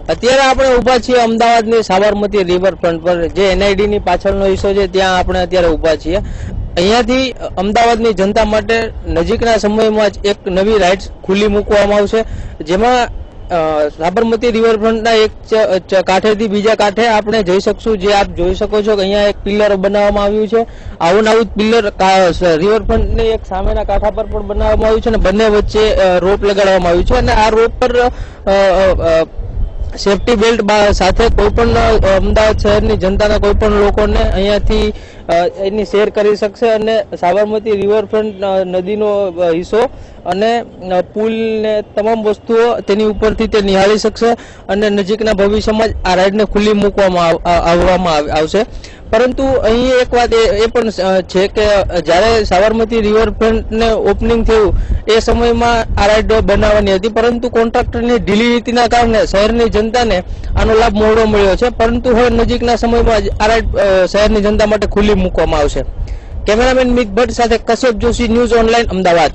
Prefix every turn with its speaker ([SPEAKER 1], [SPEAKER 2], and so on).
[SPEAKER 1] અત્યારે આપણે ઊભા છીએ અમદાવાદની સાબરમતી રિવરફ્રન્ટ પર, જે એનઆઈડીની પાછળનો હિસ્સો છે ત્યાં આપણે અત્યારે ઊભા છીએ। અહીંયાથી અમદાવાદની જનતા માટે નજીકના સમયમાં જ એક નવી રાઇડ્સ ખુલ્લી મૂકવામાં આવશે, જેમાં સાબરમતી રિવરફ્રન્ટના એક કાંઠેથી બીજા કાંઠે આપણે જઈ શકશું। જે આપ જોઈ શકો છો કે અહીંયા એક પિલર બનાવવામાં આવ્યું છે, આવું પિલર રિવરફ્રન્ટની એક સામેના કાંઠા પર પણ બનાવવામાં આવ્યું છે અને બંને વચ્ચે રોપ લગાડવામાં આવ્યું છે અને આ રોપ પર સેફટી બેલ્ટ સાથે કોઈ પણ અમદાવાદ શહેરની જનતાના કોઈ પણ લોકોને અહીંયાથી એની શેર કરી શકશે અને સાબરમતી રિવરફ્રન્ટ નદીનો હિસ્સો અને પુલ ને તમામ વસ્તુઓ તેની ઉપરથી તે નિહાળી શકશે અને નજીકના ભવિષ્યમાં જ આ રાઇડને ખુલ્લી મૂકવામાં આવશે। પરંતુ અહીં એક વાત એ પણ છે કે જ્યારે સાબરમતી રિવરફ્રન્ટને ઓપનિંગ થયું એ સમયમાં આ રાઇડ બનાવવાની હતી, પરંતુ કોન્ટ્રાક્ટરની ઢીલી નીતિના કારણે શહેરની જનતાને આનો લાભ મોડો મળ્યો છે, પરંતુ હવે નજીકના સમયમાં જ આ રાઇડ શહેરની જનતા માટે ખુલ્લી મૂકવામાં આવશે। કેમેરામેન મિત ભટ્ટ સાથે કશ્યપ જોશી, ન્યૂઝ ઓનલાઈન, અમદાવાદ।